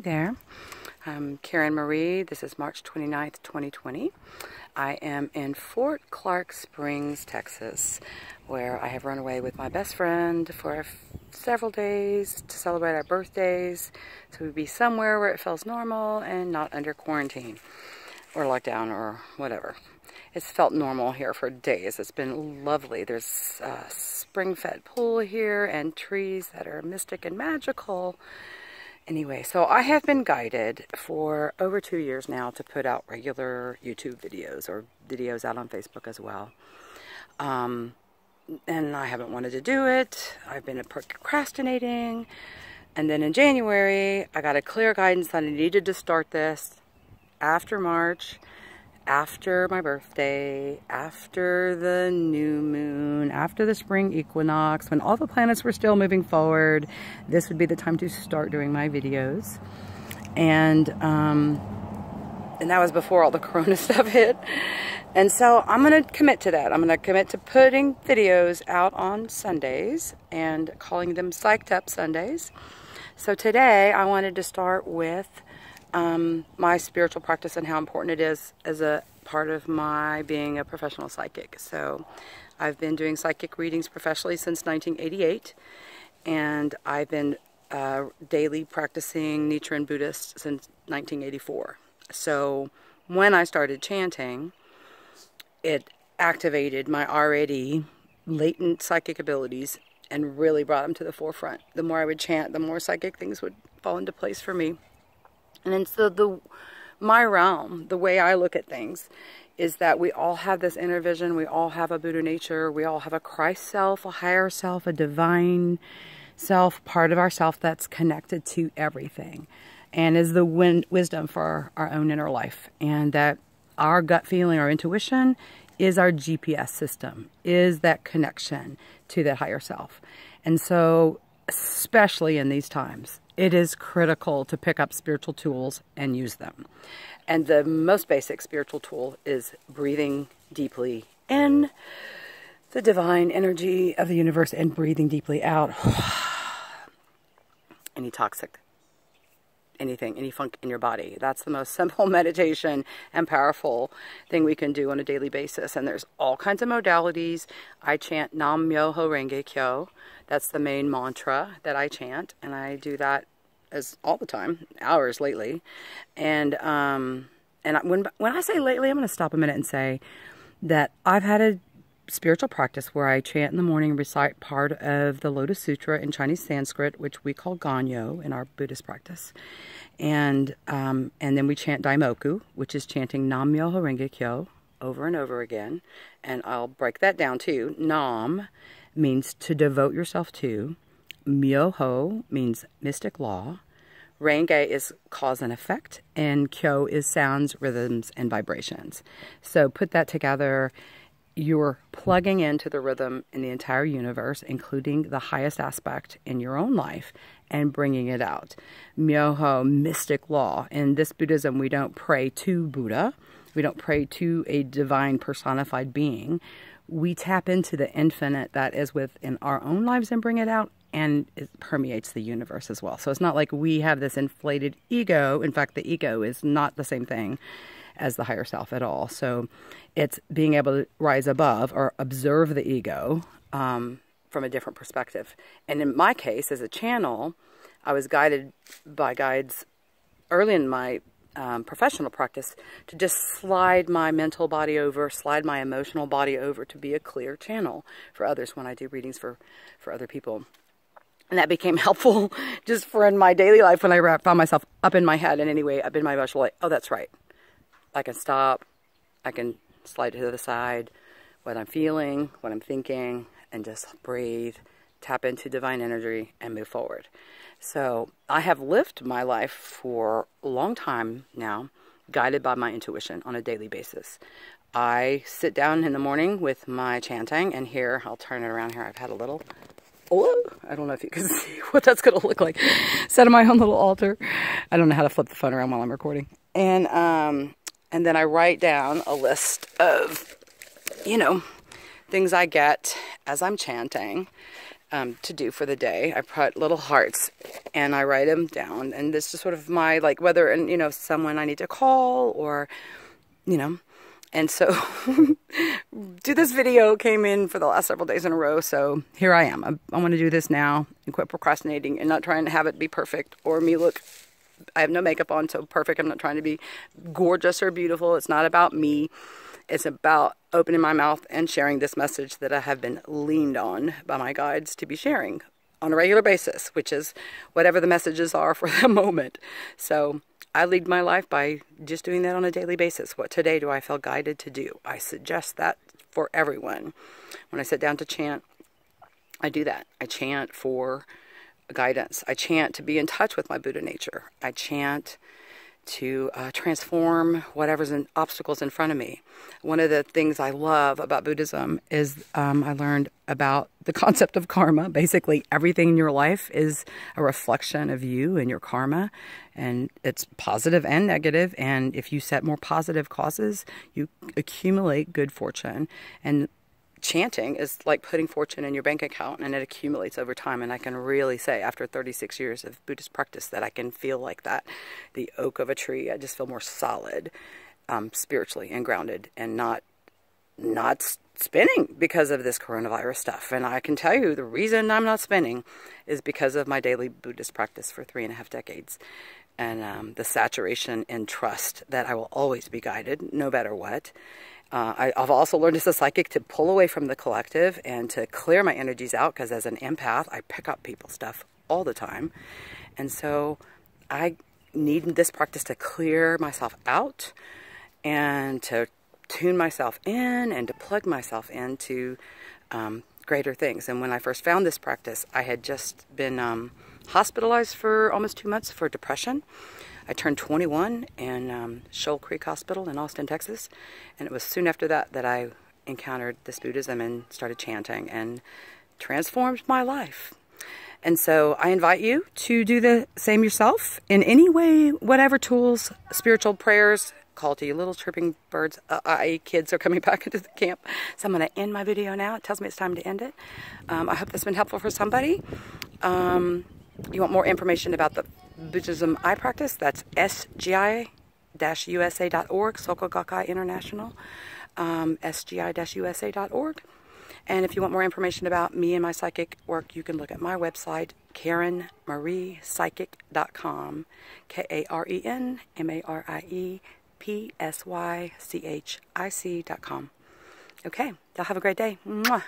There. I'm Karen Marie. This is March 29th, 2020. I am in Fort Clark Springs, Texas, where I have run away with my best friend for several days to celebrate our birthdays. So we'd be somewhere where it feels normal and not under quarantine or lockdown or whatever. It's felt normal here for days. It's been lovely. There's a spring-fed pool here and trees that are mystic and magical. Anyway, so I have been guided for over 2 years now to put out regular YouTube videos or videos out on Facebook as well. And I haven't wanted to do it. I've been procrastinating. And then in January, I got a clear guidance that I needed to start this after March, after my birthday, after the new moon, after the spring equinox, when all the planets were still moving forward. This would be the time to start doing my videos. And that was before all the corona stuff hit. And so I'm going to commit to that. I'm going to commit to putting videos out on Sundays and calling them Psyched Up Sundays. So today I wanted to start with my spiritual practice and how important it is as a part of my being a professional psychic. So I've been doing psychic readings professionally since 1988, and I've been daily practicing Nichiren Buddhist since 1984. So when I started chanting, it activated my already latent psychic abilities and really brought them to the forefront. The more I would chant, the more psychic things would fall into place for me. And then so my realm, the way I look at things, is that we all have this inner vision. We all have a Buddha nature. We all have a Christ self, a higher self, a divine self, part of ourself that's connected to everything, and is the wisdom for our own inner life. And that our gut feeling, our intuition, is our GPS system, is that connection to that higher self. And so, especially in these times, it is critical to pick up spiritual tools and use them. And the most basic spiritual tool is breathing deeply in the divine energy of the universe and breathing deeply out any toxic, anything, any funk in your body. That's the most simple meditation and powerful thing we can do on a daily basis. And there's all kinds of modalities. I chant Nam Myoho Renge Kyo. That's the main mantra that I chant, and I do that as all the time, hours lately. And when I say lately, I'm going to stop a minute and say that I've had a spiritual practice where I chant in the morning and recite part of the Lotus Sutra in Chinese Sanskrit, which we call Ganyo in our Buddhist practice. And then we chant Daimoku, which is chanting Nam Myoho Renge Kyo over and over again. And I'll break that down too. Nam means to devote yourself to. Myoho means mystic law. Renge is cause and effect. And Kyo is sounds, rhythms, and vibrations. So put that together. You're plugging into the rhythm in the entire universe, including the highest aspect in your own life, and bringing it out. Myoho, mystic law. In this Buddhism, we don't pray to Buddha. We don't pray to a divine personified being. We tap into the infinite that is within our own lives and bring it out, and it permeates the universe as well. So it's not like we have this inflated ego. In fact, the ego is not the same thing as the higher self at all. So it's being able to rise above or observe the ego from a different perspective. And in my case, as a channel, I was guided by guides early in my professional practice to just slide my mental body over, slide my emotional body over to be a clear channel for others when I do readings for other people. And that became helpful just for in my daily life when I found myself up in my head in any way, up in my emotional life. Oh, that's right. I can stop. I can slide to the side what I'm feeling, what I'm thinking, and just breathe, tap into divine energy, and move forward. So I have lived my life for a long time now, guided by my intuition on a daily basis. I sit down in the morning with my chanting, and here, I'll turn it around here. I've had a little, I don't know if you can see what that's going to look like. Set on my own little altar. I don't know how to flip the phone around while I'm recording. And then I write down a list of, things I get as I'm chanting. to do for the day. I put little hearts and I write them down. And this is sort of my, like, whether, and you know, someone I need to call or, you know. And so this video came in for the last several days in a row. So here I am. I want to do this now and quit procrastinating and not trying to have it be perfect or me look, I have no makeup on, so perfect. I'm not trying to be gorgeous or beautiful. It's not about me. It's about opening my mouth and sharing this message that I have been leaned on by my guides to be sharing on a regular basis, which is whatever the messages are for the moment. So I lead my life by just doing that on a daily basis. What today do I feel guided to do? I suggest that for everyone. When I sit down to chant, I do that. I chant for guidance. I chant to be in touch with my Buddha nature. I chant to transform whatever's obstacles in front of me. One of the things I love about Buddhism is I learned about the concept of karma. Basically, everything in your life is a reflection of you and your karma, and it's positive and negative. And if you set more positive causes, you accumulate good fortune. And chanting is like putting fortune in your bank account, and it accumulates over time. And I can really say after 36 years of Buddhist practice that I can feel like that. The oak of a tree, I just feel more solid spiritually and grounded and not spinning because of this coronavirus stuff. And I can tell you the reason I'm not spinning is because of my daily Buddhist practice for 3.5 decades. And the saturation and trust that I will always be guided no matter what. I've also learned as a psychic to pull away from the collective and to clear my energies out, because as an empath, I pick up people's stuff all the time. And so I need this practice to clear myself out and to tune myself in and to plug myself into greater things. And when I first found this practice, I had just been hospitalized for almost 2 months for depression. I turned 21 in Shoal Creek Hospital in Austin, Texas, and it was soon after that that I encountered this Buddhism and started chanting, and transformed my life. And so I invite you to do the same yourself in any way, whatever tools, spiritual prayers, call to you little chirping birds. Kids are coming back into the camp. So I'm going to end my video now. It tells me it's time to end it. I hope that's been helpful for somebody. You want more information about the Buddhism I practice? That's sgi-usa.org, Soka Gakkai International, sgi-usa.org. And if you want more information about me and my psychic work, you can look at my website, KarenMariePsychic.com, KarenMariePsychic.com. Okay, y'all have a great day. Mwah.